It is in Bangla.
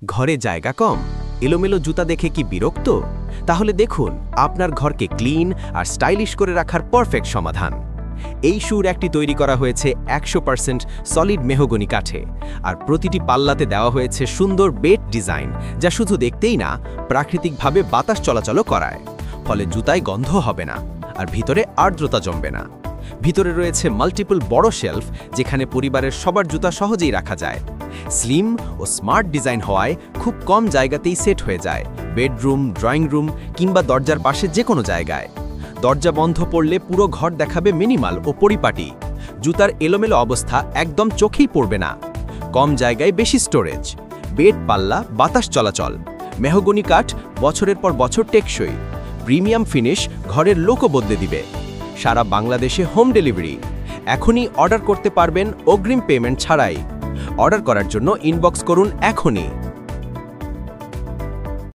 ঘরে জায়গা কম, এলোমেলো জুতা দেখে কি বিরক্ত? তাহলে দেখুন আপনার ঘরকে ক্লিন আর স্টাইলিশ করে রাখার পারফেক্ট সমাধান। এই শুর একটি তৈরি করা হয়েছে 100% সলিড মেহগনি কাঠে, আর প্রতিটি পাল্লাতে দেওয়া হয়েছে সুন্দর বেট ডিজাইন, যা শুধু দেখতেই না, প্রাকৃতিকভাবে বাতাস চলাচলও করায়। ফলে জুতায় গন্ধ হবে না আর ভিতরে আর্দ্রতা জমবে না। ভিতরে রয়েছে মাল্টিপল বড় শেলফ, যেখানে পরিবারের সবার জুতা সহজেই রাখা যায়। স্লিম ও স্মার্ট ডিজাইন হওয়ায় খুব কম জায়গাতেই সেট হয়ে যায়, বেডরুম, ড্রয়িং রুম কিংবা দরজার পাশে যে কোনো জায়গায়। দরজা বন্ধ পড়লে পুরো ঘর দেখাবে মিনিমাল ও পরিপাটি। জুতার এলোমেলো অবস্থা একদম চোখেই পড়বে না। কম জায়গায় বেশি স্টোরেজ, বেড পাল্লা, বাতাস চলাচল, মেহগনি কাঠ বছরের পর বছর টেকসই, প্রিমিয়াম ফিনিশ ঘরের লোকও বদলে দিবে। সারা বাংলাদেশে হোম ডেলিভারি। এখনই অর্ডার করতে পারবেন অগ্রিম পেমেন্ট ছাড়াই। অর্ডার করার জন্য ইনবক্স করুন এখনই।